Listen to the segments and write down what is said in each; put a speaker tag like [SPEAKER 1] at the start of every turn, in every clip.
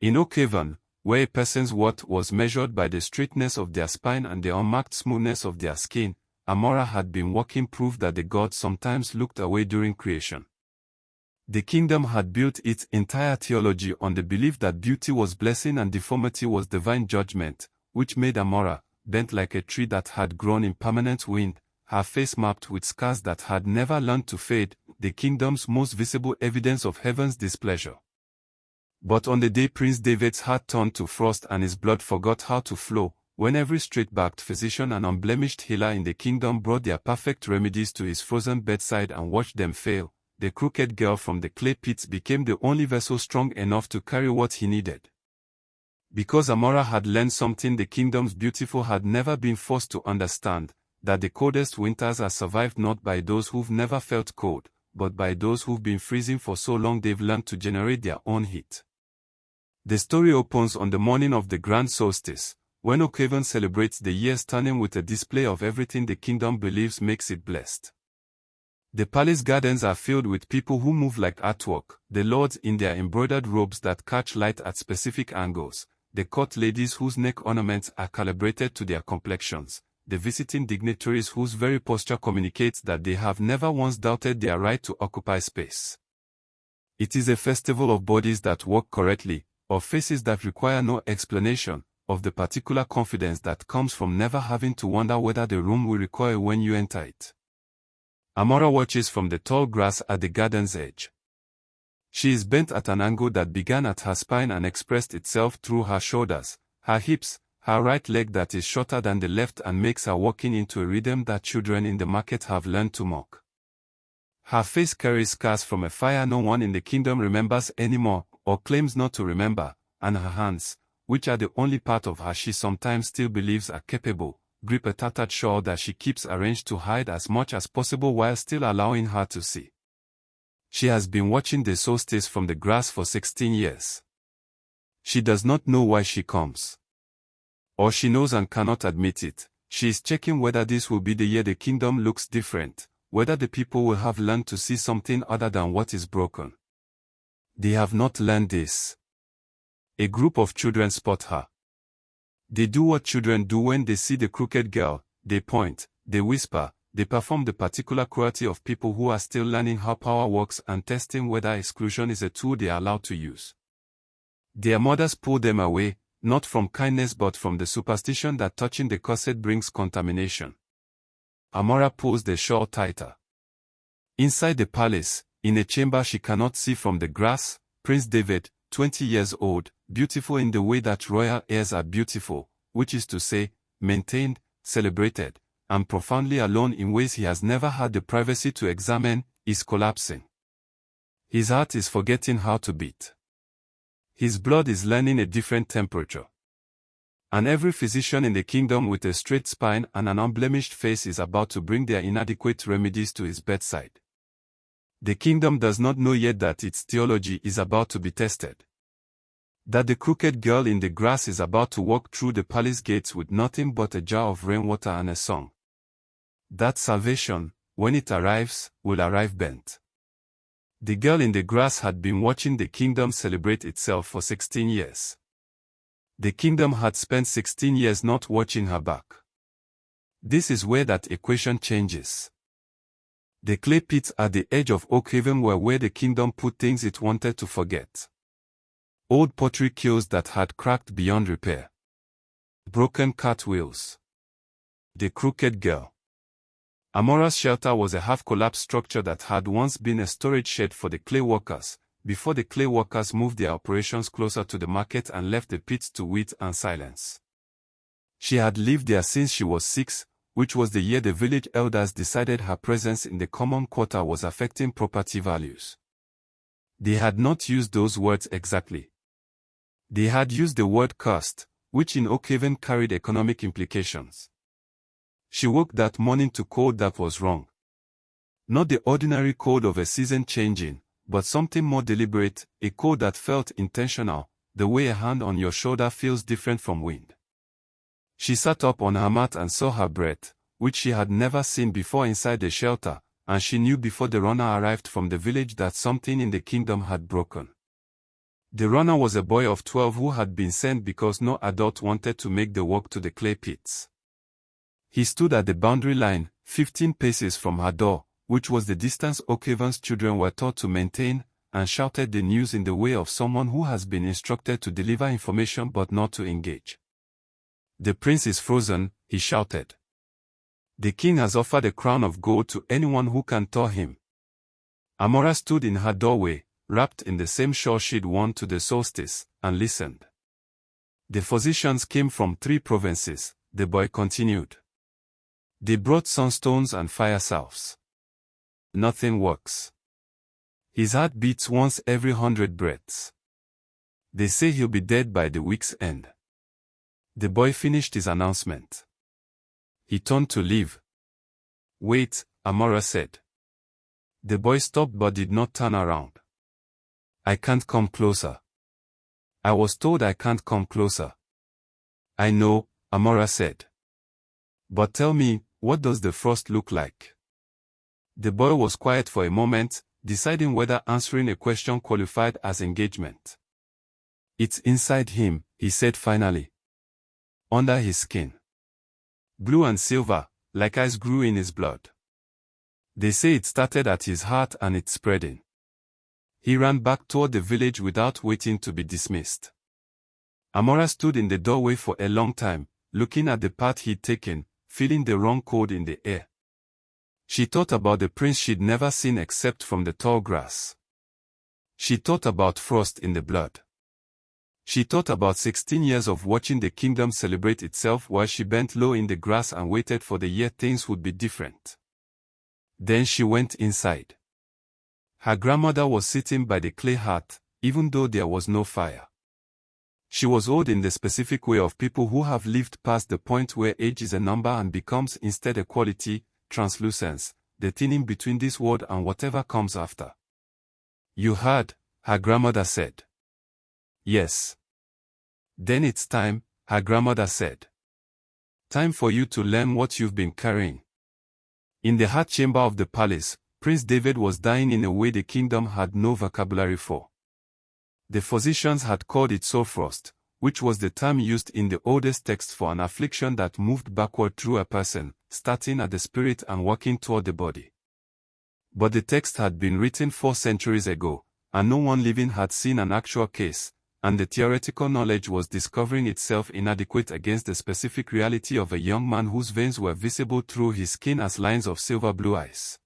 [SPEAKER 1] In Oakhaven, where a person's worth was measured by the straightness of their spine and the unmarked smoothness of their skin, Amara had been walking proof that the gods sometimes looked away during creation. The kingdom had built its entire theology on the belief that beauty was blessing and deformity was divine judgment, which made Amara, bent like a tree that had grown in permanent wind, her face marked with scars that had never learned to fade, the kingdom's most visible evidence of heaven's displeasure. But on the day Prince David's heart turned to frost and his blood forgot how to flow, when every straight-backed physician and unblemished healer in the kingdom brought their perfect remedies to his frozen bedside and watched them fail, the crooked girl from the clay pits became the only vessel strong enough to carry what he needed. Because Amara had learned something the kingdom's beautiful had never been forced to understand, that the coldest winters are survived not by those who've never felt cold, but by those who've been freezing for so long they've learned to generate their own heat. The story opens on the morning of the grand solstice, when Oakhaven celebrates the year's turning with a display of everything the kingdom believes makes it blessed. The palace gardens are filled with people who move like artwork, the lords in their embroidered robes that catch light at specific angles, the court ladies whose neck ornaments are calibrated to their complexions, the visiting dignitaries whose very posture communicates that they have never once doubted their right to occupy space. It is a festival of bodies that work correctly, of faces that require no explanation, of the particular confidence that comes from never having to wonder whether the room will recoil when you enter it. Amara watches from the tall grass at the garden's edge. She is bent at an angle that began at her spine and expressed itself through her shoulders, her hips, her right leg that is shorter than the left and makes her walking into a rhythm that children in the market have learned to mock. Her face carries scars from a fire no one in the kingdom remembers anymore, or claims not to remember, and her hands, which are the only part of her she sometimes still believes are capable, grip a tattered shawl that she keeps arranged to hide as much as possible while still allowing her to see. She has been watching the solstice from the grass for 16 years. She does not know why she comes. Or she knows and cannot admit it. She is checking whether this will be the year the kingdom looks different, whether the people will have learned to see something other than what is broken. They have not learned this. A group of children spot her. They do what children do when they see the crooked girl, they point, they whisper, they perform the particular cruelty of people who are still learning how power works and testing whether exclusion is a tool they are allowed to use. Their mothers pull them away, not from kindness but from the superstition that touching the corset brings contamination. Amara pulls the shawl tighter. Inside the palace, in a chamber she cannot see from the grass, Prince David, 20 years old, beautiful in the way that royal heirs are beautiful, which is to say, maintained, celebrated, and profoundly alone in ways he has never had the privacy to examine, is collapsing. His heart is forgetting how to beat. His blood is learning a different temperature. And every physician in the kingdom with a straight spine and an unblemished face is about to bring their inadequate remedies to his bedside. The kingdom does not know yet that its theology is about to be tested. That the crooked girl in the grass is about to walk through the palace gates with nothing but a jar of rainwater and a song. That salvation, when it arrives, will arrive bent. The girl in the grass had been watching the kingdom celebrate itself for 16 years. The kingdom had spent 16 years not watching her back. This is where that equation changes. The clay pits at the edge of Oakhaven were where the kingdom put things it wanted to forget. Old pottery kilns that had cracked beyond repair. Broken cartwheels. The crooked girl. Amara's shelter was a half-collapsed structure that had once been a storage shed for the clay workers, before the clay workers moved their operations closer to the market and left the pits to wait and silence. She had lived there since she was 6, which was the year the village elders decided her presence in the common quarter was affecting property values. They had not used those words exactly. They had used the word cursed, which in Oakhaven carried economic implications. She woke that morning to cold that was wrong. Not the ordinary cold of a season changing, but something more deliberate, a cold that felt intentional, the way a hand on your shoulder feels different from wind. She sat up on her mat and saw her breath, which she had never seen before inside the shelter, and she knew before the runner arrived from the village that something in the kingdom had broken. The runner was a boy of 12 who had been sent because no adult wanted to make the walk to the clay pits. He stood at the boundary line, 15 paces from her door, which was the distance Oakhaven's children were taught to maintain, and shouted the news in the way of someone who has been instructed to deliver information but not to engage. "The prince is frozen," he shouted. "The king has offered a crown of gold to anyone who can thaw him." Amara stood in her doorway, wrapped in the same shawl she'd worn to the solstice, and listened. "The physicians came from 3 provinces," the boy continued. "They brought sunstones and fire salves. Nothing works. His heart beats once every 100 breaths. They say he'll be dead by the week's end." The boy finished his announcement. He turned to leave. "Wait," Amara said. The boy stopped but did not turn around. "I can't come closer. I was told I can't come closer." "I know," Amara said. "But tell me, what does the frost look like?" The boy was quiet for a moment, deciding whether answering a question qualified as engagement. "It's inside him," he said finally. "Under his skin. Blue and silver, like ice grew in his blood. They say it started at his heart and it's spreading." He ran back toward the village without waiting to be dismissed. Amara stood in the doorway for a long time, looking at the path he'd taken, feeling the wrong cold in the air. She thought about the prince she'd never seen except from the tall grass. She thought about frost in the blood. She thought about 16 years of watching the kingdom celebrate itself while she bent low in the grass and waited for the year things would be different. Then she went inside. Her grandmother was sitting by the clay hearth, even though there was no fire. She was old in the specific way of people who have lived past the point where age is a number and becomes instead a quality, translucence, the thinning between this world and whatever comes after. "You heard," her grandmother said. "Yes." "Then it's time," her grandmother said. "Time for you to learn what you've been carrying." In the heart chamber of the palace, Prince David was dying in a way the kingdom had no vocabulary for. The physicians had called it soul frost, which was the term used in the oldest texts for an affliction that moved backward through a person, starting at the spirit and working toward the body. But the text had been written 4 centuries ago, and no one living had seen an actual case, and the theoretical knowledge was discovering itself inadequate against the specific reality of a young man whose veins were visible through his skin as lines of silver blue eyes.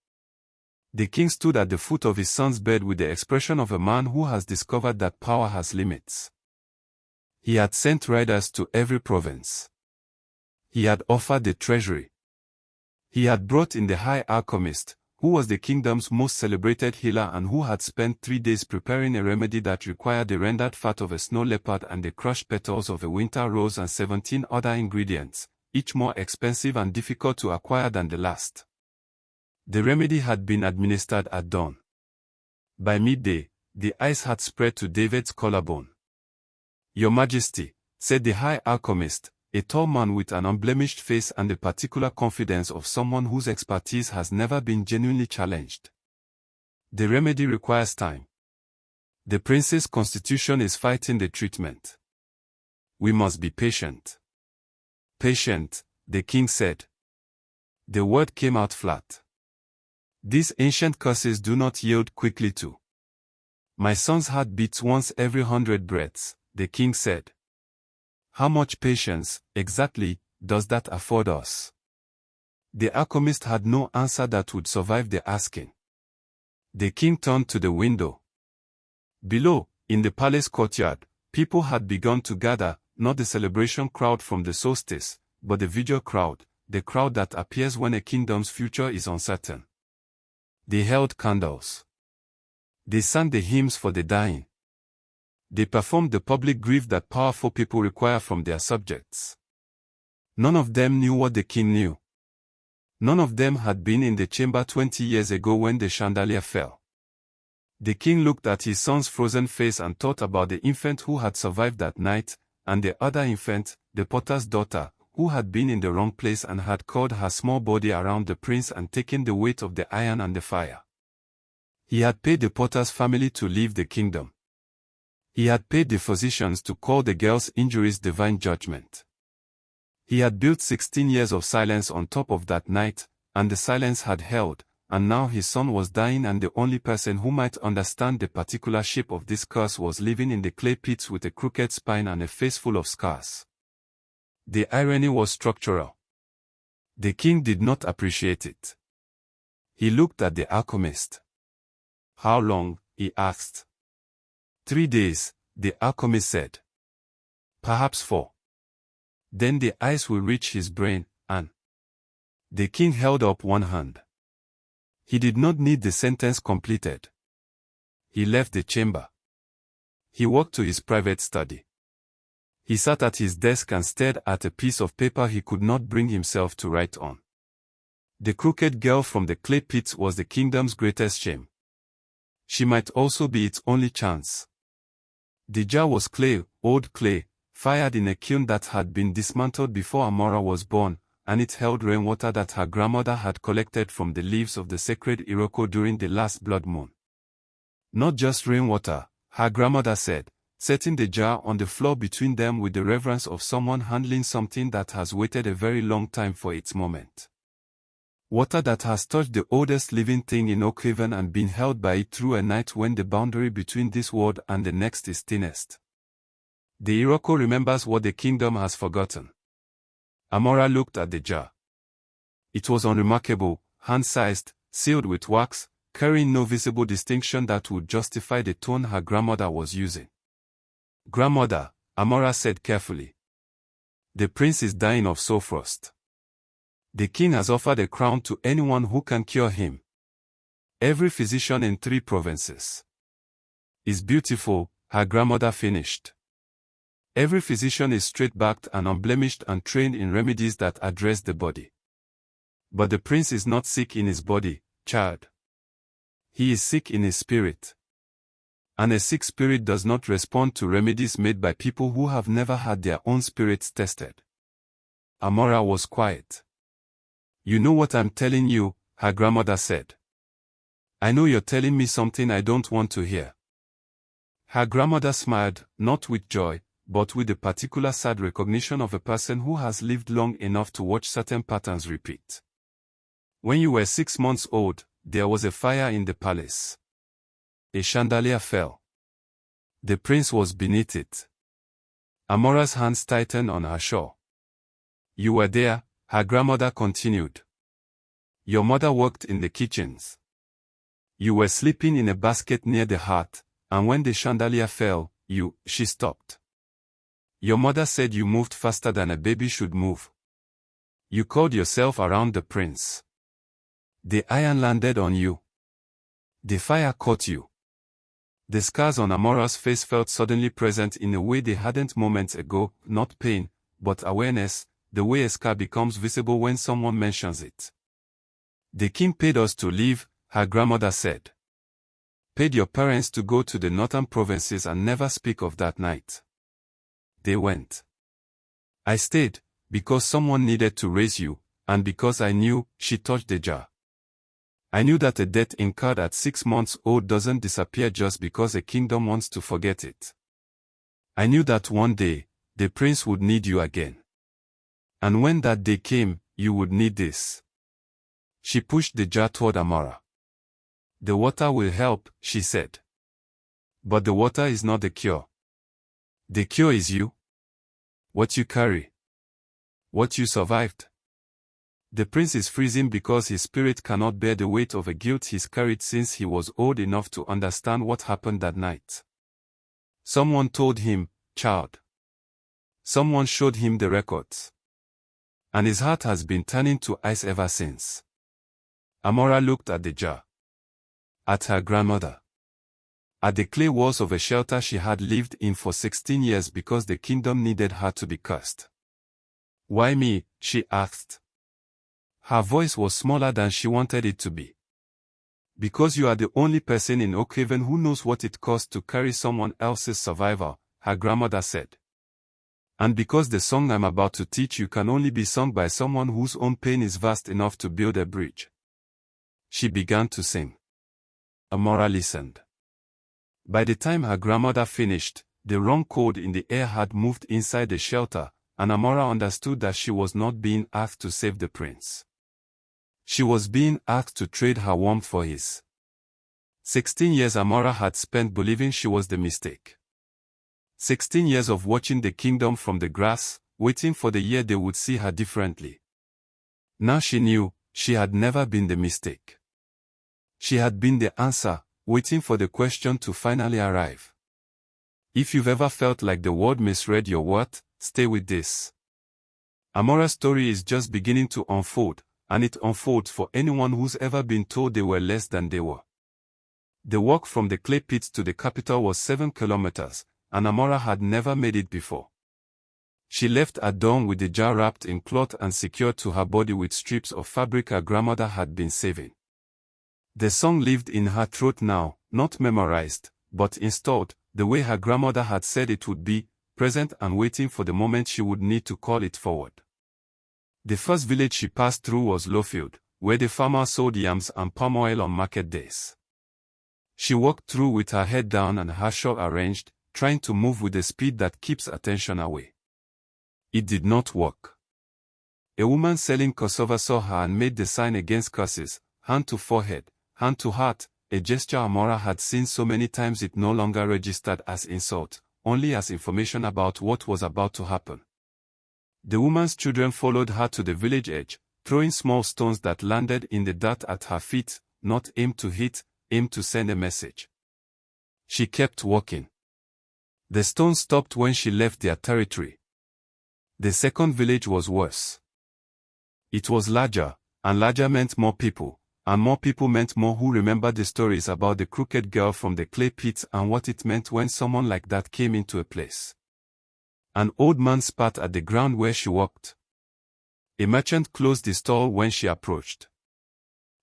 [SPEAKER 1] The king stood at the foot of his son's bed with the expression of a man who has discovered that power has limits. He had sent riders to every province. He had offered the treasury. He had brought in the high alchemist, who was the kingdom's most celebrated healer and who had spent 3 days preparing a remedy that required the rendered fat of a snow leopard and the crushed petals of a winter rose and 17 other ingredients, each more expensive and difficult to acquire than the last. The remedy had been administered at dawn. By midday, the ice had spread to David's collarbone. "Your Majesty," said the high alchemist, a tall man with an unblemished face and the particular confidence of someone whose expertise has never been genuinely challenged. "The remedy requires time. The prince's constitution is fighting the treatment. We must be patient." "Patient," the king said. The word came out flat. "These ancient curses do not yield quickly to." "My son's heart beats once every 100 breaths, the king said. "How much patience, exactly, does that afford us?" The alchemist had no answer that would survive the asking. The king turned to the window. Below, in the palace courtyard, people had begun to gather, not the celebration crowd from the solstice, but the vigil crowd, the crowd that appears when a kingdom's future is uncertain. They held candles. They sang the hymns for the dying. They performed the public grief that powerful people require from their subjects. None of them knew what the king knew. None of them had been in the chamber 20 years ago when the chandelier fell. The king looked at his son's frozen face and thought about the infant who had survived that night, and the other infant, the potter's daughter, who had been in the wrong place and had curled her small body around the prince and taken the weight of the iron and the fire. He had paid the potter's family to leave the kingdom. He had paid the physicians to call the girl's injuries divine judgment. He had built 16 years of silence on top of that night, and the silence had held, and now his son was dying, and the only person who might understand the particular shape of this curse was living in the clay pits with a crooked spine and a face full of scars. The irony was structural. The king did not appreciate it. He looked at the alchemist. "How long?" he asked. 3 days, the alchemist said. "Perhaps 4. Then the ice will reach his brain, and..." The king held up one hand. He did not need the sentence completed. He left the chamber. He walked to his private study. He sat at his desk and stared at a piece of paper he could not bring himself to write on. The crooked girl from the clay pits was the kingdom's greatest shame. She might also be its only chance. The jar was clay, old clay, fired in a kiln that had been dismantled before Amara was born, and it held rainwater that her grandmother had collected from the leaves of the sacred Iroko during the last blood moon. Not just rainwater, her grandmother said, setting the jar on the floor between them with the reverence of someone handling something that has waited a very long time for its moment. Water that has touched the oldest living thing in Oakhaven and been held by it through a night when the boundary between this world and the next is thinnest. The Iroko remembers what the kingdom has forgotten. Amara looked at the jar. It was unremarkable, hand-sized, sealed with wax, carrying no visible distinction that would justify the tone her grandmother was using. "Grandmother," Amara said carefully. "The prince is dying of sore frost. The king has offered a crown to anyone who can cure him. Every physician in 3 provinces. Is beautiful," her grandmother finished. "Every physician is straight-backed and unblemished and trained in remedies that address the body. But the prince is not sick in his body, child. He is sick in his spirit. And a sick spirit does not respond to remedies made by people who have never had their own spirits tested." Amara was quiet. "You know what I'm telling you," her grandmother said. "I know you're telling me something I don't want to hear." Her grandmother smiled, not with joy, but with the particular sad recognition of a person who has lived long enough to watch certain patterns repeat. "When you were 6 months old, there was a fire in the palace. A chandelier fell. The prince was beneath it." Amara's hands tightened on her shawl. "You were there," her grandmother continued. "Your mother worked in the kitchens. You were sleeping in a basket near the hearth, and when the chandelier fell, she stopped. Your mother said you moved faster than a baby should move. You called yourself around the prince. The iron landed on you. The fire caught you." The scars on Amara's face felt suddenly present in a way they hadn't moments ago, not pain, but awareness, the way a scar becomes visible when someone mentions it. "The king paid us to leave," her grandmother said. "Paid your parents to go to the northern provinces and never speak of that night. They went. I stayed, because someone needed to raise you, and because I knew," she touched the jar. "I knew that a debt incurred at 6 months old doesn't disappear just because a kingdom wants to forget it. I knew that one day, the prince would need you again. And when that day came, you would need this." She pushed the jar toward Amara. "The water will help," she said. "But the water is not the cure. The cure is you. What you carry. What you survived. The prince is freezing because his spirit cannot bear the weight of a guilt he's carried since he was old enough to understand what happened that night. Someone told him, child. Someone showed him the records. And his heart has been turning to ice ever since." Amara looked at the jar. At her grandmother. At the clay walls of a shelter she had lived in for 16 years because the kingdom needed her to be cursed. "Why me?" she asked. Her voice was smaller than she wanted it to be. "Because you are the only person in Oakhaven who knows what it costs to carry someone else's survival," her grandmother said. "And because the song I'm about to teach you can only be sung by someone whose own pain is vast enough to build a bridge." She began to sing. Amara listened. By the time her grandmother finished, the wrong code in the air had moved inside the shelter, and Amara understood that she was not being asked to save the prince. She was being asked to trade her warmth for his. 16 years Amara had spent believing she was the mistake. 16 years of watching the kingdom from the grass, waiting for the year they would see her differently. Now she knew, she had never been the mistake. She had been the answer, waiting for the question to finally arrive. If you've ever felt like the world misread your worth, stay with this. Amara's story is just beginning to unfold, and it unfolds for anyone who's ever been told they were less than they were. The walk from the clay pits to the capital was 7 kilometers, and Amara had never made it before. She left at dawn with the jar wrapped in cloth and secured to her body with strips of fabric her grandmother had been saving. The song lived in her throat now, not memorized, but installed, the way her grandmother had said it would be, present and waiting for the moment she would need to call it forward. The first village she passed through was Lowfield, where the farmer sold yams and palm oil on market days. She walked through with her head down and her shawl arranged, trying to move with the speed that keeps attention away. It did not work. A woman selling cassava saw her and made the sign against curses, hand to forehead, hand to heart, a gesture Amara had seen so many times it no longer registered as insult, only as information about what was about to happen. The woman's children followed her to the village edge, throwing small stones that landed in the dirt at her feet, not aimed to hit, aimed to send a message. She kept walking. The stones stopped when she left their territory. The second village was worse. It was larger, and larger meant more people, and more people meant more who remembered the stories about the crooked girl from the clay pits and what it meant when someone like that came into a place. An old man spat at the ground where she walked. A merchant closed his stall when she approached.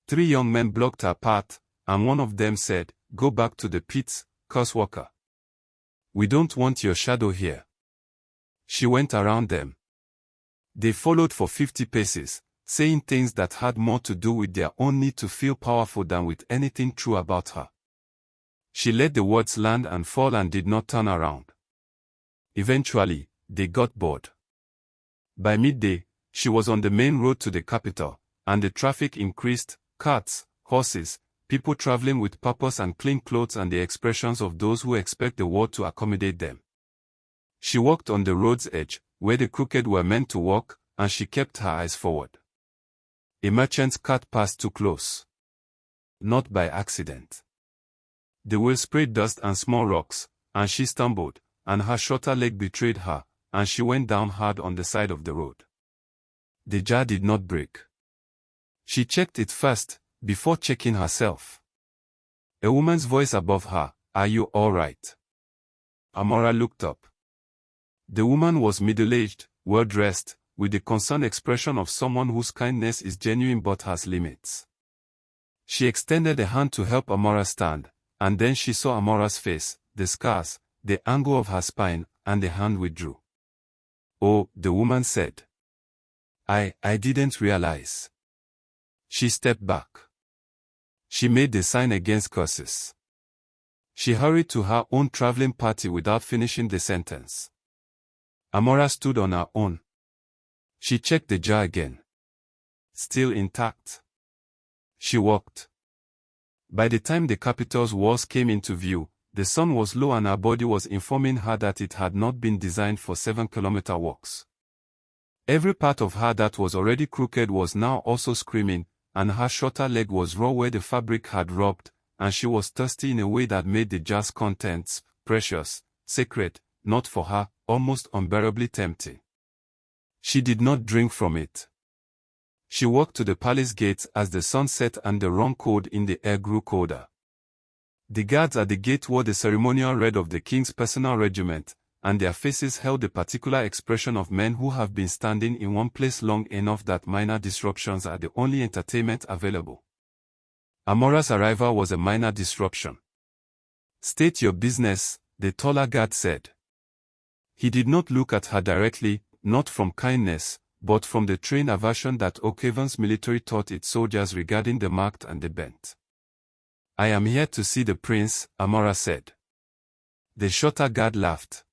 [SPEAKER 1] 3 young men blocked her path, and one of them said, "Go back to the pits, curse worker. We don't want your shadow here." She went around them. They followed for 50 paces, saying things that had more to do with their own need to feel powerful than with anything true about her. She let the words land and fall and did not turn around. Eventually, they got bored. By midday, she was on the main road to the capital, and the traffic increased, carts, horses, people traveling with purpose and clean clothes and the expressions of those who expect the world to accommodate them. She walked on the road's edge, where the crooked were meant to walk, and she kept her eyes forward. A merchant's cart passed too close. Not by accident. The wheel sprayed dust and small rocks, and she stumbled, and her shorter leg betrayed her, and she went down hard on the side of the road. The jar did not break. She checked it first, before checking herself. A woman's voice above her, "Are you all right?" Amara looked up. The woman was middle-aged, well-dressed, with the concerned expression of someone whose kindness is genuine but has limits. She extended a hand to help Amara stand, and then she saw Amara's face, the scars, the angle of her spine, and the hand withdrew. "Oh," the woman said. I didn't realize." She stepped back. She made the sign against curses. She hurried to her own traveling party without finishing the sentence. Amara stood on her own. She checked the jar again. Still intact. She walked. By the time the capital's walls came into view, the sun was low and her body was informing her that it had not been designed for 7-kilometer walks. Every part of her that was already crooked was now also screaming, and her shorter leg was raw where the fabric had rubbed, and she was thirsty in a way that made the jar's contents precious, sacred, not for her, almost unbearably tempting. She did not drink from it. She walked to the palace gates as the sun set and the wrong cold in the air grew colder. The guards at the gate wore the ceremonial red of the king's personal regiment, and their faces held the particular expression of men who have been standing in one place long enough that minor disruptions are the only entertainment available. Amara's arrival was a minor disruption. "State your business," the taller guard said. He did not look at her directly, not from kindness, but from the trained aversion that Oakhaven's military taught its soldiers regarding the marked and the bent. "I am here to see the prince," Amara said. The shorter guard laughed.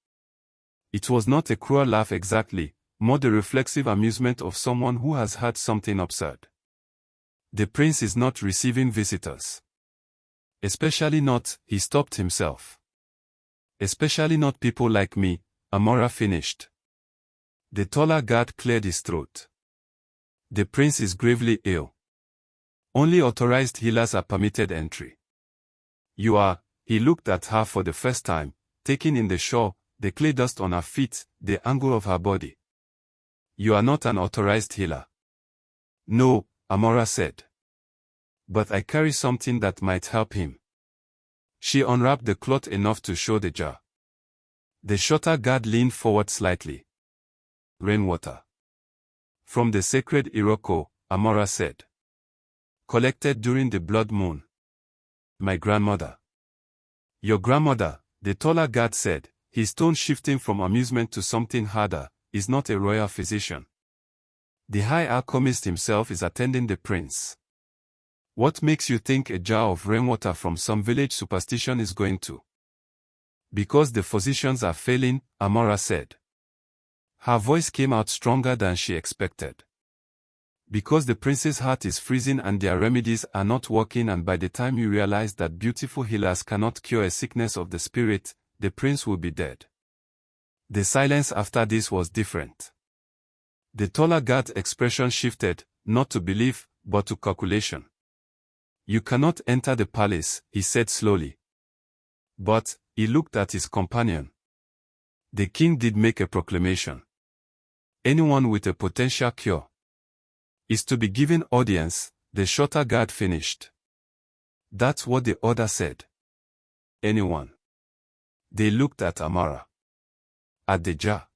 [SPEAKER 1] It was not a cruel laugh exactly, more the reflexive amusement of someone who has heard something absurd. The prince is not receiving visitors. Especially not, he stopped himself. Especially not people like me, Amara finished. The taller guard cleared his throat. The prince is gravely ill. Only authorized healers are permitted entry. You are, he looked at her for the first time, taking in the shore, the clay dust on her feet, the angle of her body. You are not an authorized healer. No, Amara said. But I carry something that might help him. She unwrapped the cloth enough to show the jar. The shorter guard leaned forward slightly. Rainwater. From the sacred Iroko, Amara said. Collected during the blood moon. My grandmother. Your grandmother, the taller guard said, his tone shifting from amusement to something harder, is not a royal physician. The high alchemist himself is attending the prince. What makes you think a jar of rainwater from some village superstition is going to? Because the physicians are failing, Amara said. Her voice came out stronger than she expected. Because the prince's heart is freezing and their remedies are not working, and by the time you realize that beautiful healers cannot cure a sickness of the spirit, the prince will be dead. The silence after this was different. The taller guard's expression shifted, not to belief, but to calculation. You cannot enter the palace, he said slowly. But, he looked at his companion. The king did make a proclamation. Anyone with a potential cure is to be given audience, the shorter guard finished. That's what the order said. Anyone. They looked at Amara. At the jar.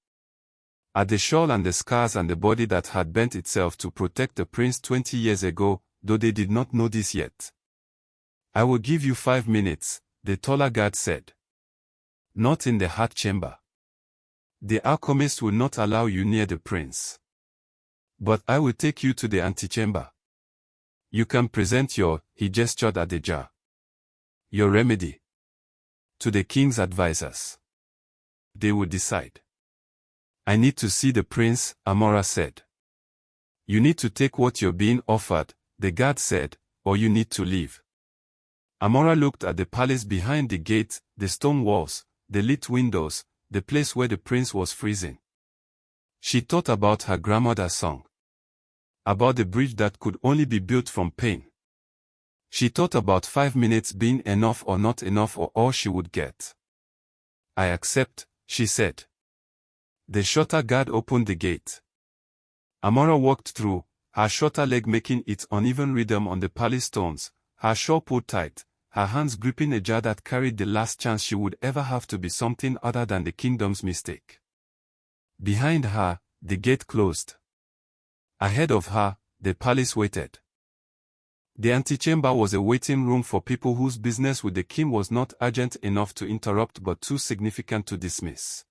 [SPEAKER 1] At the shawl and the scars and the body that had bent itself to protect the prince 20 years ago, though they did not know this yet. I will give you 5 minutes, the taller guard said. Not in the heart chamber. The alchemist will not allow you near the prince. But I will take you to the antechamber. You can present he gestured at the jar. Your remedy. To the king's advisors. They will decide. I need to see the prince, Amara said. You need to take what you're being offered, the guard said, or you need to leave. Amara looked at the palace behind the gate, the stone walls, the lit windows, the place where the prince was freezing. She thought about her grandmother's song. About the bridge that could only be built from pain. She thought about 5 minutes being enough or not enough or all she would get. I accept, she said. The shorter guard opened the gate. Amara walked through, her shorter leg making its uneven rhythm on the palace stones, her shawl pulled tight, her hands gripping a jar that carried the last chance she would ever have to be something other than the kingdom's mistake. Behind her, the gate closed. Ahead of her, the palace waited. The antechamber was a waiting room for people whose business with the king was not urgent enough to interrupt but too significant to dismiss.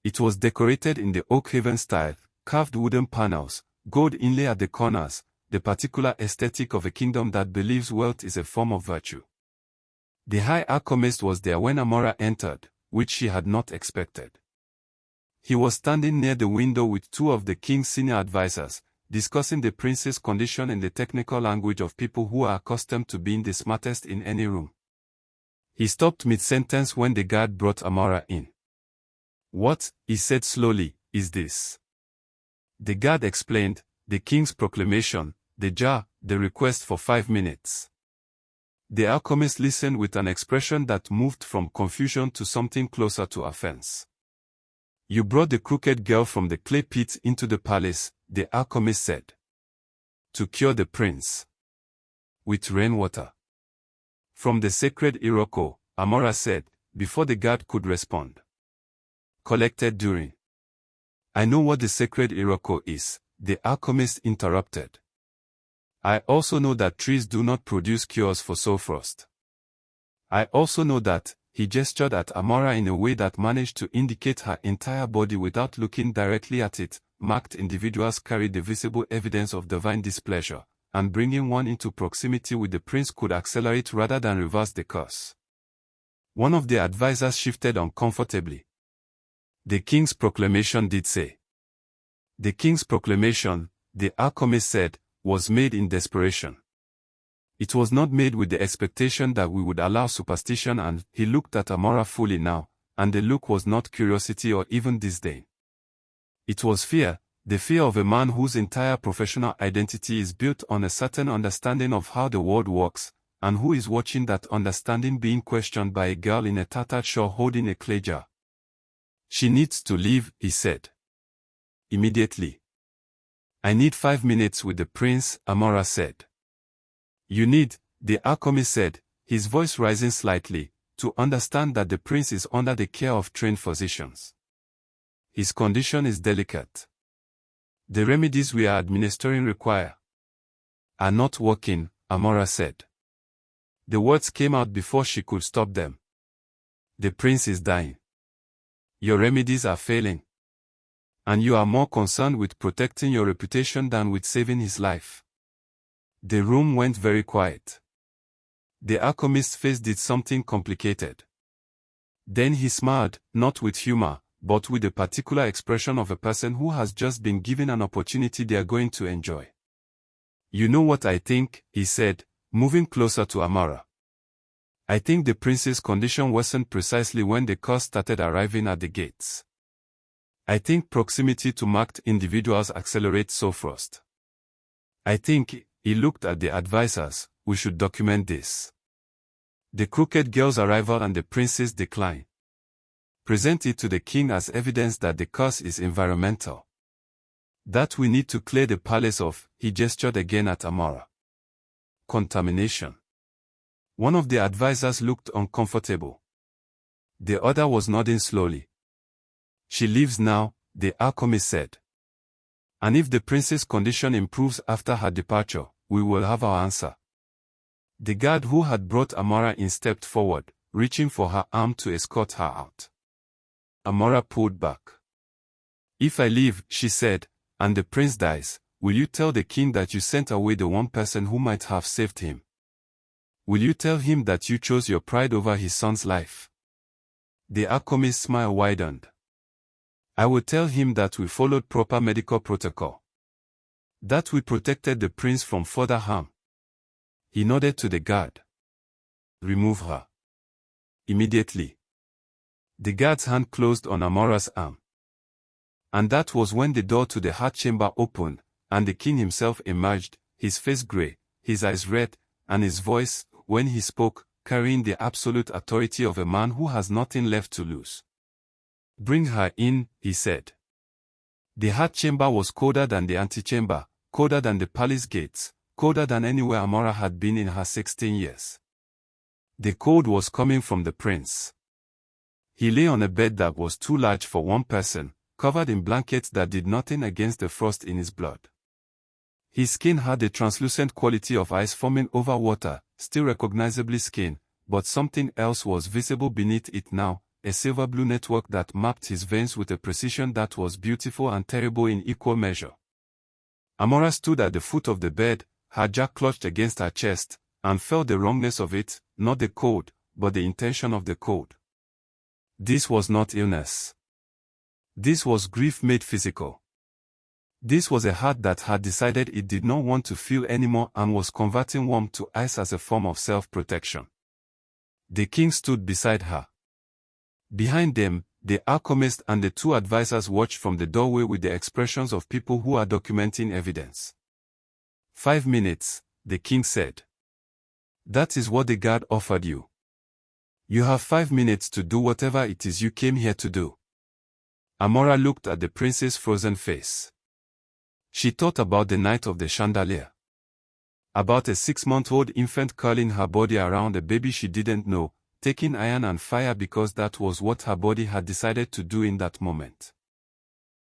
[SPEAKER 1] It was decorated in the Oakhaven style, carved wooden panels, gold inlay at the corners, the particular aesthetic of a kingdom that believes wealth is a form of virtue. The high alchemist was there when Amara entered, which she had not expected. He was standing near the window with 2 of the king's senior advisors, discussing the prince's condition in the technical language of people who are accustomed to being the smartest in any room. He stopped mid-sentence when the guard brought Amara in. What, he said slowly, is this? The guard explained, the king's proclamation, the jar, the request for 5 minutes. The alchemist listened with an expression that moved from confusion to something closer to offense. You brought the crooked girl from the clay pit into the palace, the alchemist said. To cure the prince. With rainwater. From the sacred Iroko, Amara said, before the guard could respond. Collected during. I know what the sacred Iroko is, the alchemist interrupted. I also know that trees do not produce cures for soul frost. I also know that, he gestured at Amara in a way that managed to indicate her entire body without looking directly at it, marked individuals carry the visible evidence of divine displeasure, and bringing one into proximity with the prince could accelerate rather than reverse the curse. One of the advisers shifted uncomfortably. The king's proclamation did say. The king's proclamation, the alchemist said, was made in desperation. It was not made with the expectation that we would allow superstition, and he looked at Amara fully now, and the look was not curiosity or even disdain. It was fear, the fear of a man whose entire professional identity is built on a certain understanding of how the world works, and who is watching that understanding being questioned by a girl in a tattered shawl holding a clay jar. She needs to leave, he said. Immediately. I need 5 minutes with the prince, Amara said. You need, the alchemist said, his voice rising slightly, to understand that the prince is under the care of trained physicians. His condition is delicate. The remedies we are administering are not working, Amara said. The words came out before she could stop them. The prince is dying. Your remedies are failing. And you are more concerned with protecting your reputation than with saving his life. The room went very quiet. The alchemist's face did something complicated. Then he smiled, not with humor, but with the particular expression of a person who has just been given an opportunity they are going to enjoy. You know what I think, he said, moving closer to Amara. I think the prince's condition worsened precisely when the cars started arriving at the gates. I think proximity to marked individuals accelerates so fast. I think, he looked at the advisors, we should document this. The crooked girl's arrival and the prince's decline. Present it to the king as evidence that the curse is environmental. That we need to clear the palace of, he gestured again at Amara. Contamination. One of the advisors looked uncomfortable. The other was nodding slowly. She leaves now, the alchemist said. And if the prince's condition improves after her departure, we will have our answer. The guard who had brought Amara in stepped forward, reaching for her arm to escort her out. Amara pulled back. If I leave, she said, and the prince dies, will you tell the king that you sent away the one person who might have saved him? Will you tell him that you chose your pride over his son's life? The alchemist's smile widened. I will tell him that we followed proper medical protocol. That we protected the prince from further harm. He nodded to the guard. Remove her. Immediately. The guard's hand closed on Amara's arm. And that was when the door to the heart chamber opened, and the king himself emerged, his face grey, his eyes red, and his voice, when he spoke, carrying the absolute authority of a man who has nothing left to lose. Bring her in, he said. The heart chamber was colder than the antechamber, colder than the palace gates, colder than anywhere Amara had been in her 16 years. The cold was coming from the prince. He lay on a bed that was too large for one person, covered in blankets that did nothing against the frost in his blood. His skin had the translucent quality of ice forming over water, still recognizably skin, but something else was visible beneath it now, a silver-blue network that mapped his veins with a precision that was beautiful and terrible in equal measure. Amara stood at the foot of the bed, her jaw clutched against her chest, and felt the wrongness of it, not the cold, but the intention of the cold. This was not illness. This was grief made physical. This was a heart that had decided it did not want to feel anymore and was converting warmth to ice as a form of self-protection. The king stood beside her. Behind them, the alchemist and the two advisors watched from the doorway with the expressions of people who are documenting evidence. 5 minutes, the king said. That is what the guard offered you. You have 5 minutes to do whatever it is you came here to do. Amara looked at the prince's frozen face. She thought about the night of the chandelier. About a 6-month-old infant curling her body around a baby she didn't know, taking iron and fire because that was what her body had decided to do in that moment.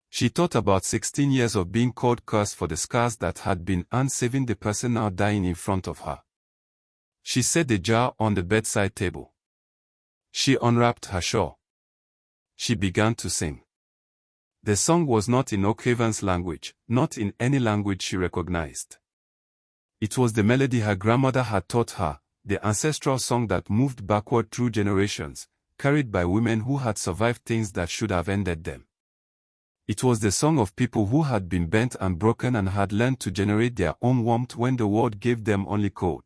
[SPEAKER 1] She thought about 16 years of being called cursed for the scars that had been unsaving the person now dying in front of her. She set the jar on the bedside table. She unwrapped her shawl. She began to sing. The song was not in Oakhaven's language, not in any language she recognized. It was the melody her grandmother had taught her, the ancestral song that moved backward through generations, carried by women who had survived things that should have ended them. It was the song of people who had been bent and broken and had learned to generate their own warmth when the world gave them only cold.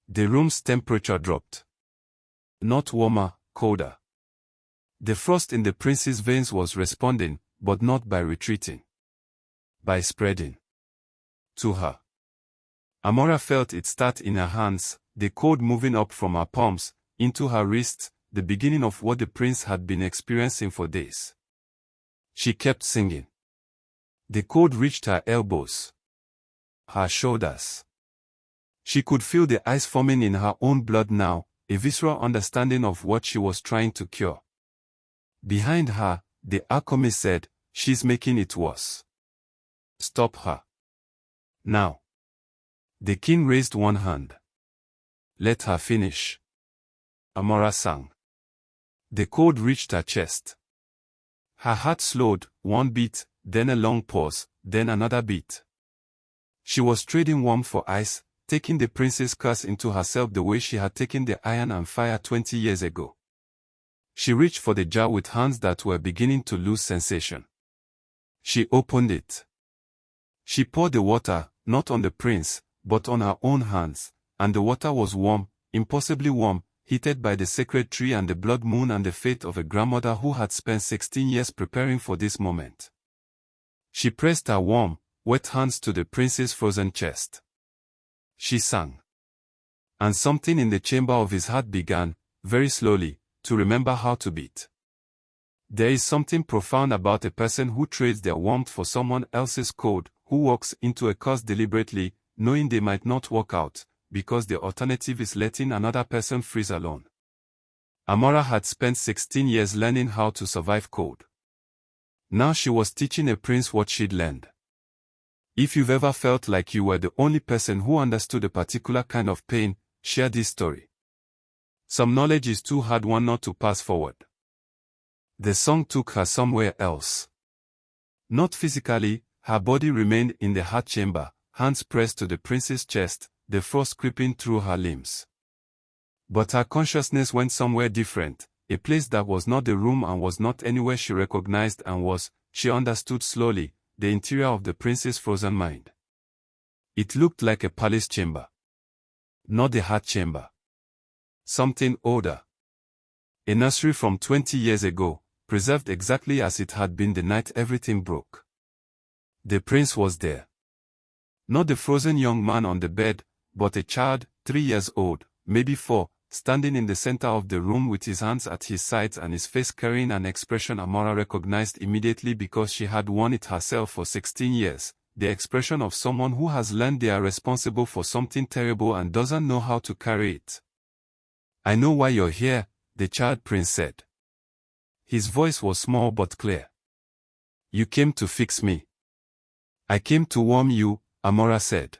[SPEAKER 1] The room's temperature dropped. Not warmer, colder. The frost in the prince's veins was responding, but not by retreating. By spreading. To her. Amara felt it start in her hands, the cold moving up from her palms, into her wrists, the beginning of what the prince had been experiencing for days. She kept singing. The cold reached her elbows. Her shoulders. She could feel the ice forming in her own blood now, a visceral understanding of what she was trying to cure. Behind her, the alchemist said, "She's making it worse. Stop her. Now." The king raised one hand. "Let her finish." Amara sang. The cold reached her chest. Her heart slowed, one beat, then a long pause, then another beat. She was trading warmth for ice, taking the prince's curse into herself the way she had taken the iron and fire 20 years ago. She reached for the jar with hands that were beginning to lose sensation. She opened it. She poured the water, not on the prince, but on her own hands, and the water was warm, impossibly warm, heated by the sacred tree and the blood moon and the faith of a grandmother who had spent 16 years preparing for this moment. She pressed her warm, wet hands to the prince's frozen chest. She sang. And something in the chamber of his heart began, very slowly, to remember how to beat. There is something profound about a person who trades their warmth for someone else's cold, who walks into a curse deliberately, knowing they might not walk out, because the alternative is letting another person freeze alone. Amara had spent 16 years learning how to survive cold. Now she was teaching a prince what she'd learned. If you've ever felt like you were the only person who understood a particular kind of pain, share this story. Some knowledge is too hard one not to pass forward. The song took her somewhere else. Not physically, her body remained in the heart chamber, hands pressed to the prince's chest, the frost creeping through her limbs. But her consciousness went somewhere different, a place that was not the room and was not anywhere she recognized and was, she understood slowly, the interior of the prince's frozen mind. It looked like a palace chamber. Not the heart chamber. Something older. A nursery from 20 years ago, preserved exactly as it had been the night everything broke. The prince was there. Not the frozen young man on the bed, but a child, 3 years old, maybe 4, standing in the center of the room with his hands at his sides and his face carrying an expression Amara recognized immediately because she had worn it herself for 16 years, the expression of someone who has learned they are responsible for something terrible and doesn't know how to carry it. "I know why you're here," the child prince said. His voice was small but clear. "You came to fix me." "I came to warm you," Amara said.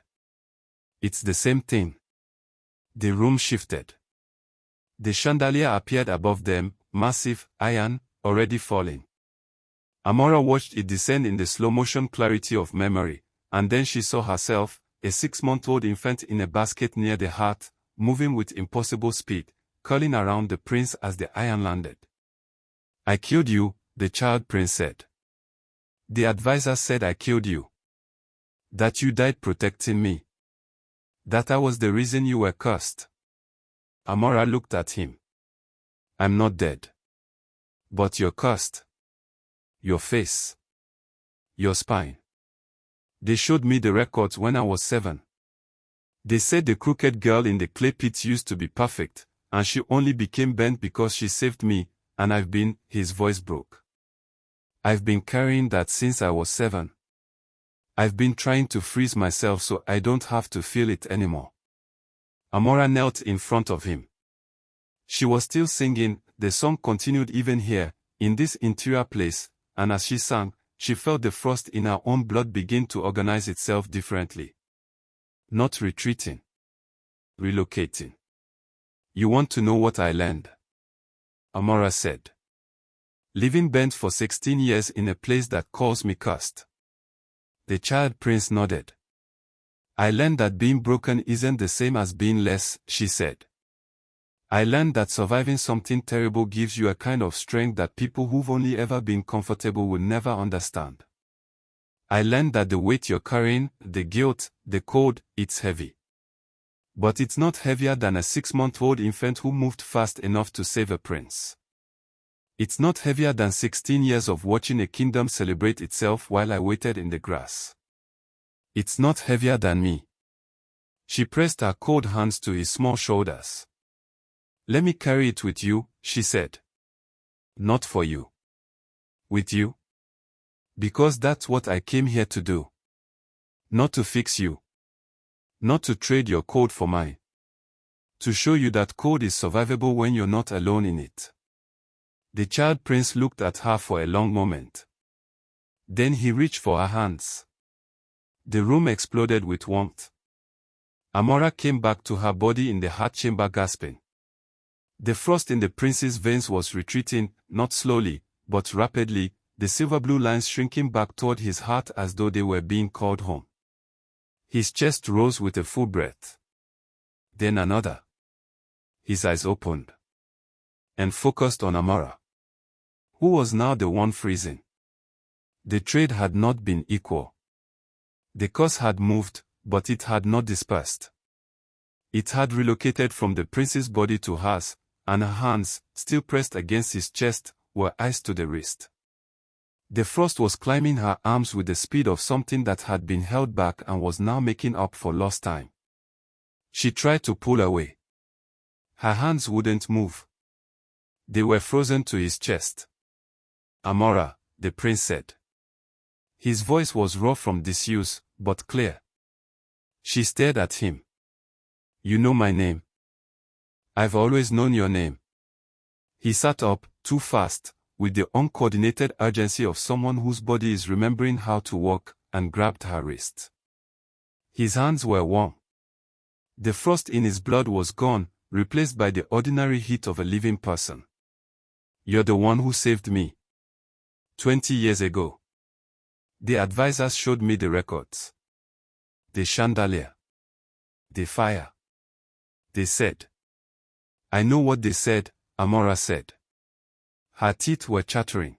[SPEAKER 1] "It's the same thing." The room shifted. The chandelier appeared above them, massive, iron, already falling. Amara watched it descend in the slow-motion clarity of memory, and then she saw herself, a 6-month-old infant in a basket near the hearth, moving with impossible speed, curling around the prince as the iron landed. "I killed you," the child prince said. "The advisor said I killed you. That you died protecting me. That I was the reason you were cursed." Amara looked at him. "I'm not dead. But you're cursed. Your face. Your spine. They showed me the records when I was 7. They said the crooked girl in the clay pits used to be perfect, and she only became bent because she saved me, and I've been," his voice broke. "I've been carrying that since I was 7. I've been trying to freeze myself so I don't have to feel it anymore." Amara knelt in front of him. She was still singing, the song continued even here, in this interior place, and as she sang, she felt the frost in her own blood begin to organize itself differently. Not retreating. Relocating. "You want to know what I learned?" Amara said. "Living bent for 16 years in a place that calls me cursed." The child prince nodded. I learned that being broken isn't the same as being less, she said. I learned that surviving something terrible gives you a kind of strength that people who've only ever been comfortable will never understand. I learned that the weight you're carrying, the guilt, the cold, it's heavy. But it's not heavier than a 6-month-old infant who moved fast enough to save a prince. It's not heavier than 16 years of watching a kingdom celebrate itself while I waited in the grass. It's not heavier than me. She pressed her cold hands to his small shoulders. Let me carry it with you, she said. Not for you. With you? Because that's what I came here to do. Not to fix you. Not to trade your code for mine. To show you that code is survivable when you're not alone in it. The child prince looked at her for a long moment. Then he reached for her hands. The room exploded with warmth. Amara came back to her body in the heart chamber gasping. The frost in the prince's veins was retreating, not slowly, but rapidly, the silver-blue lines shrinking back toward his heart as though they were being called home. His chest rose with a full breath. Then another. His eyes opened. And focused on Amara, who was now the one freezing. The trade had not been equal. The curse had moved, but it had not dispersed. It had relocated from the prince's body to hers, and her hands, still pressed against his chest, were iced to the wrist. The frost was climbing her arms with the speed of something that had been held back and was now making up for lost time. She tried to pull away. Her hands wouldn't move. They were frozen to his chest. Amara, the prince said. His voice was raw from disuse, but clear. She stared at him. You know my name. I've always known your name. He sat up, too fast, with the uncoordinated urgency of someone whose body is remembering how to walk, and grabbed her wrist. His hands were warm. The frost in his blood was gone, replaced by the ordinary heat of a living person. You're the one who saved me. 20 years ago. The advisors showed me the records. The chandelier. The fire. They said. I know what they said, Amara said. Her teeth were chattering.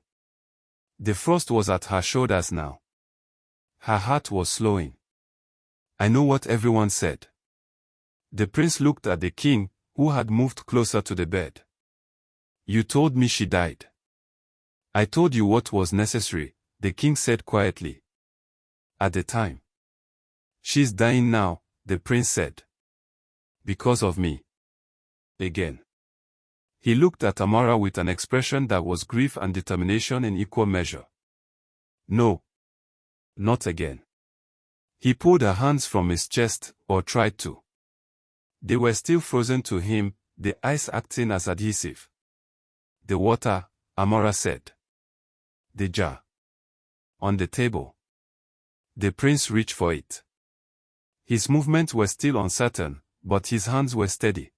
[SPEAKER 1] The frost was at her shoulders now. Her heart was slowing. I know what everyone said. The prince looked at the king, who had moved closer to the bed. You told me she died. I told you what was necessary, the king said quietly. At the time. She's dying now, the prince said. Because of me. Again. He looked at Amara with an expression that was grief and determination in equal measure. No. Not again. He pulled her hands from his chest, or tried to. They were still frozen to him, the ice acting as adhesive. The water, Amara said. The jar. On the table. The prince reached for it. His movements were still uncertain, but his hands were steady.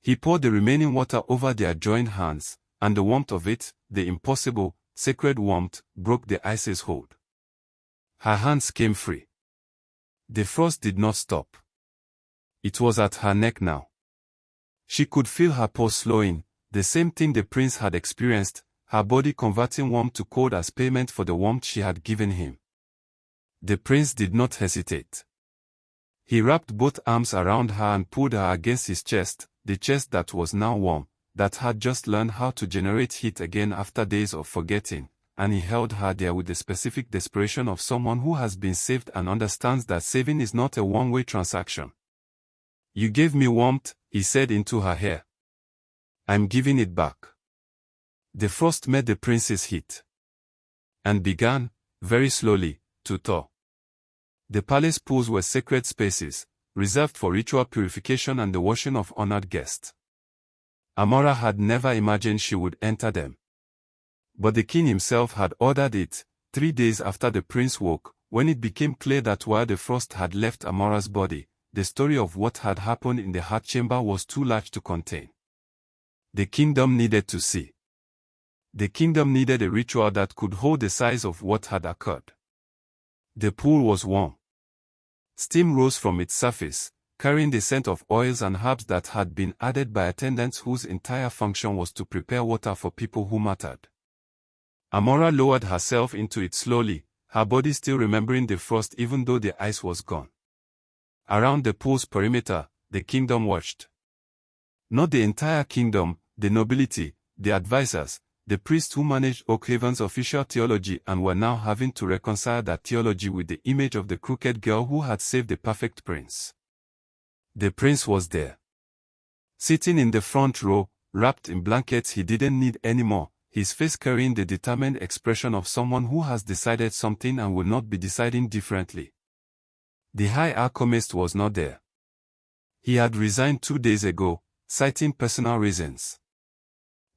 [SPEAKER 1] He poured the remaining water over their joined hands, and the warmth of it, the impossible, sacred warmth, broke the ice's hold. Her hands came free. The frost did not stop. It was at her neck now. She could feel her pulse slowing, the same thing the prince had experienced, her body converting warmth to cold as payment for the warmth she had given him. The prince did not hesitate. He wrapped both arms around her and pulled her against his chest, the chest that was now warm, that had just learned how to generate heat again after days of forgetting, and he held her there with the specific desperation of someone who has been saved and understands that saving is not a one-way transaction. You gave me warmth, he said into her hair. I'm giving it back. The frost met the prince's heat. And began, very slowly, to thaw. The palace pools were sacred spaces, reserved for ritual purification and the washing of honored guests. Amara had never imagined she would enter them. But the king himself had ordered it, 3 days after the prince woke, when it became clear that while the frost had left Amara's body, the story of what had happened in the heart chamber was too large to contain. The kingdom needed to see. The kingdom needed a ritual that could hold the size of what had occurred. The pool was warm. Steam rose from its surface, carrying the scent of oils and herbs that had been added by attendants whose entire function was to prepare water for people who mattered. Amara lowered herself into it slowly, her body still remembering the frost even though the ice was gone. Around the pool's perimeter, the kingdom watched. Not the entire kingdom, the nobility, the advisors, the priests who managed Oakhaven's official theology and were now having to reconcile that theology with the image of the crooked girl who had saved the perfect prince. The prince was there. Sitting in the front row, wrapped in blankets he didn't need anymore, his face carrying the determined expression of someone who has decided something and will not be deciding differently. The high alchemist was not there. He had resigned 2 days ago, citing personal reasons.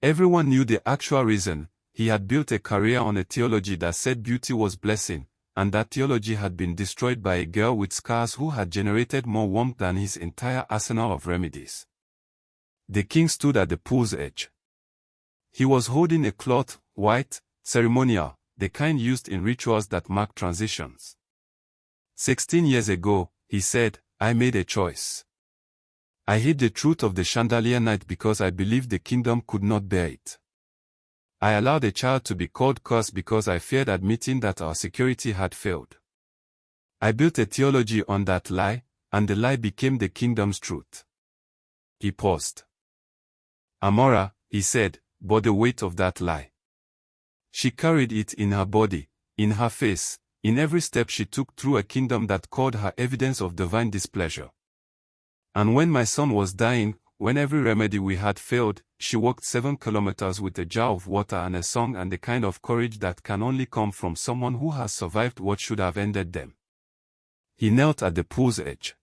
[SPEAKER 1] Everyone knew the actual reason. He had built a career on a theology that said beauty was blessing, and that theology had been destroyed by a girl with scars who had generated more warmth than his entire arsenal of remedies. The king stood at the pool's edge. He was holding a cloth, white, ceremonial, the kind used in rituals that mark transitions. 16 years ago, he said, I made a choice. I hid the truth of the chandelier night because I believed the kingdom could not bear it. I allowed a child to be called cursed because I feared admitting that our security had failed. I built a theology on that lie, and the lie became the kingdom's truth. He paused. Amara, he said, bore the weight of that lie. She carried it in her body, in her face, in every step she took through a kingdom that called her evidence of divine displeasure. And when my son was dying, when every remedy we had failed, she walked 7 kilometers with a jar of water and a song and the kind of courage that can only come from someone who has survived what should have ended them. He knelt at the pool's edge.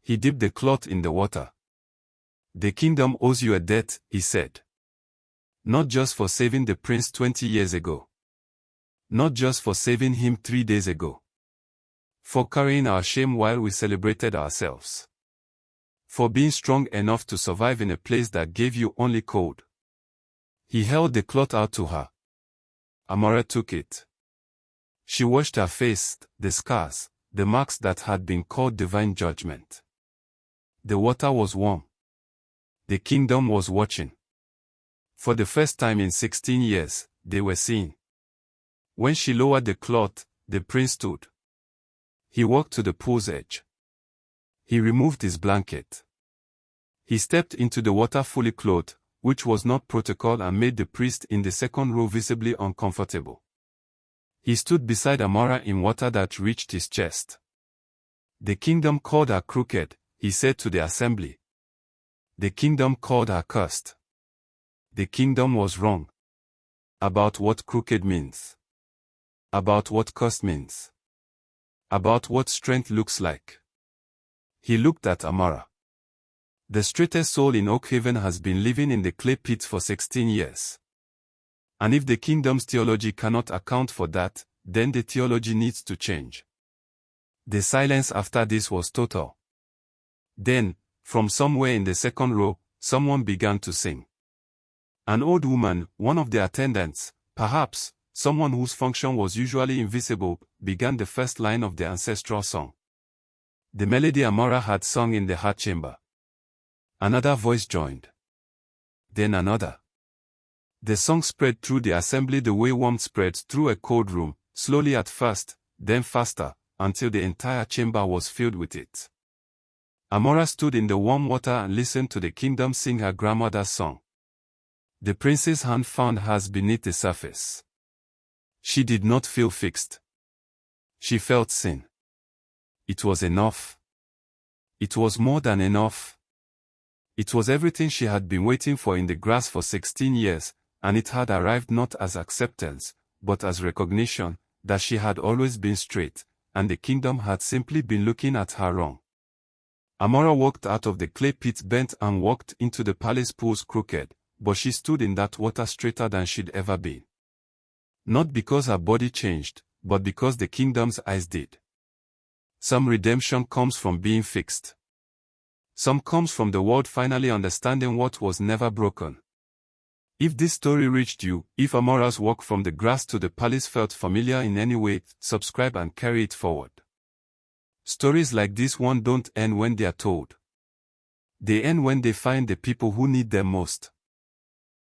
[SPEAKER 1] He dipped the cloth in the water. The kingdom owes you a debt, he said. Not just for saving the prince 20 years ago. Not just for saving him 3 days ago. For carrying our shame while we celebrated ourselves. For being strong enough to survive in a place that gave you only cold. He held the cloth out to her. Amara took it. She washed her face, the scars, the marks that had been called divine judgment. The water was warm. The kingdom was watching. For the first time in 16 years, they were seeing. When she lowered the cloth, the prince stood. He walked to the pool's edge. He removed his blanket. He stepped into the water fully clothed, which was not protocol and made the priest in the second row visibly uncomfortable. He stood beside Amara in water that reached his chest. The kingdom called her crooked, he said to the assembly. The kingdom called her cursed. The kingdom was wrong. About what crooked means. About what cursed means. About what strength looks like. He looked at Amara. The straightest soul in Oakhaven has been living in the clay pit for 16 years. And if the kingdom's theology cannot account for that, then the theology needs to change. The silence after this was total. Then, from somewhere in the second row, someone began to sing. An old woman, one of the attendants, perhaps, someone whose function was usually invisible, began the first line of the ancestral song. The melody Amara had sung in the heart chamber. Another voice joined. Then another. The song spread through the assembly the way warmth spreads through a cold room, slowly at first, then faster, until the entire chamber was filled with it. Amara stood in the warm water and listened to the kingdom sing her grandmother's song. The prince's hand found hers beneath the surface. She did not feel fixed. She felt sin. It was enough. It was more than enough. It was everything she had been waiting for in the grass for 16 years, and it had arrived not as acceptance, but as recognition, that she had always been straight, and the kingdom had simply been looking at her wrong. Amara walked out of the clay pit bent and walked into the palace pools crooked, but she stood in that water straighter than she'd ever been. Not because her body changed, but because the kingdom's eyes did. Some redemption comes from being fixed. Some comes from the world finally understanding what was never broken. If this story reached you, if Amara's walk from the grass to the palace felt familiar in any way, subscribe and carry it forward. Stories like this one don't end when they are told. They end when they find the people who need them most.